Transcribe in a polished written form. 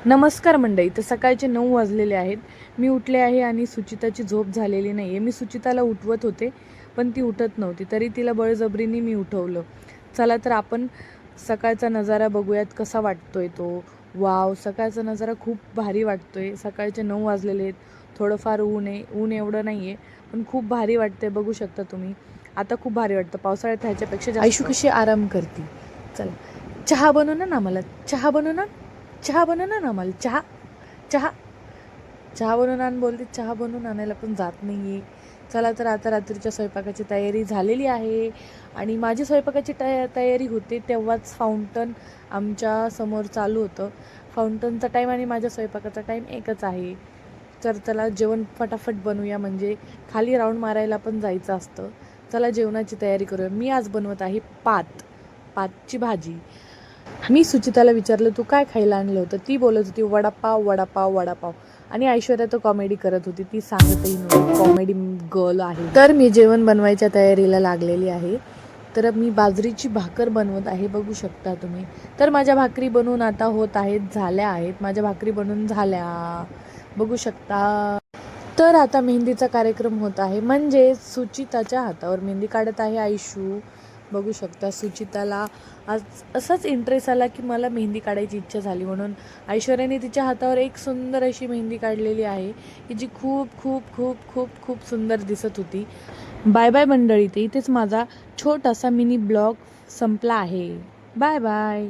नमस्कार मंडळी. तर सकाळचे 9 वाजलेले आहेत. मी उठले आहे आणि सुचिताची झोप झालेली नाही आहे. मी सुचिताला उठवत होते, पण ती उठत नव्हती. तरी तिला बळजबरीने मी उठवलं. चला तर आपण सकाळचा नजारा बघूयात, कसा वाटतोय तो. वाव, सकाळचा नजारा खूप भारी वाटतोय. सकाळचे 9 वाजलेले आहेत. थोडंफार ऊन आहे. ऊन एवढं नाही आहे, पण खूप भारी वाटतंय. बघू शकता तुम्ही. आता खूप भारी वाटतं. पावसाळ्यात ह्याच्यापेक्षा जास्त. आयशू कशी आराम करते. चला, चहा बनव ना मला. चहा बनव ना. चहा बनव ना मला. चहा चहा चहा बनवून आण बोलते. चहा बनवून आणायला पण जात नाही आहे. चला तर आता रात्रीच्या स्वयंपाकाची तयारी झालेली आहे आणि माझी स्वयंपाकाची तयारी होते तेव्हाच फाउंटन आमच्या समोर चालू होतं. फाउंटनचा टाईम आणि माझ्या स्वयंपाकाचा टाईम एकच आहे. तर चला जेवण फटाफट बनवूया, म्हणजे खाली राऊंड मारायला पण जायचं असतं. चला जेवणाची तयारी करूया. मी आज बनवत आहे पातची भाजी. मी सुचिताला विचारलं, तू काय खायला आणलं होतं? ती बोलत होती वडापाव वडापाव वडापाव. आणि ऐश्वर्या तर कॉमेडी करत होती. ती सांगतही नव्हती, कॉमेडी गर्ल आहे. तर मी जेवण बनवायच्या तयारीला लागलेली आहे. तर मी बाजरीची भाकर बनवत आहे, बघू शकता तुम्ही. तर माझ्या भाकरी बनवून आता होत आहेत, झाल्या आहेत. माझ्या भाकरी बनवून झाल्या, बघू शकता. तर आता मेहंदीचा कार्यक्रम होत आहे, म्हणजे सुचिताच्या हातावर मेहंदी काढत आहे आयशू. बघू शकता. सुचिताला आज असाच इंटरेस्ट आला की मला मेहंदी काढायची इच्छा झाली, म्हणून ऐश्वर्याने तिच्या हातावर एक सुंदर अशी मेहंदी काढलेली आहे की जी खूप खूप खूप खूप खूप सुंदर दिसत होती. बाय बाय मंडळी. ते इथेच माझा छोटासा मिनी ब्लॉग संपला आहे. Bye bye.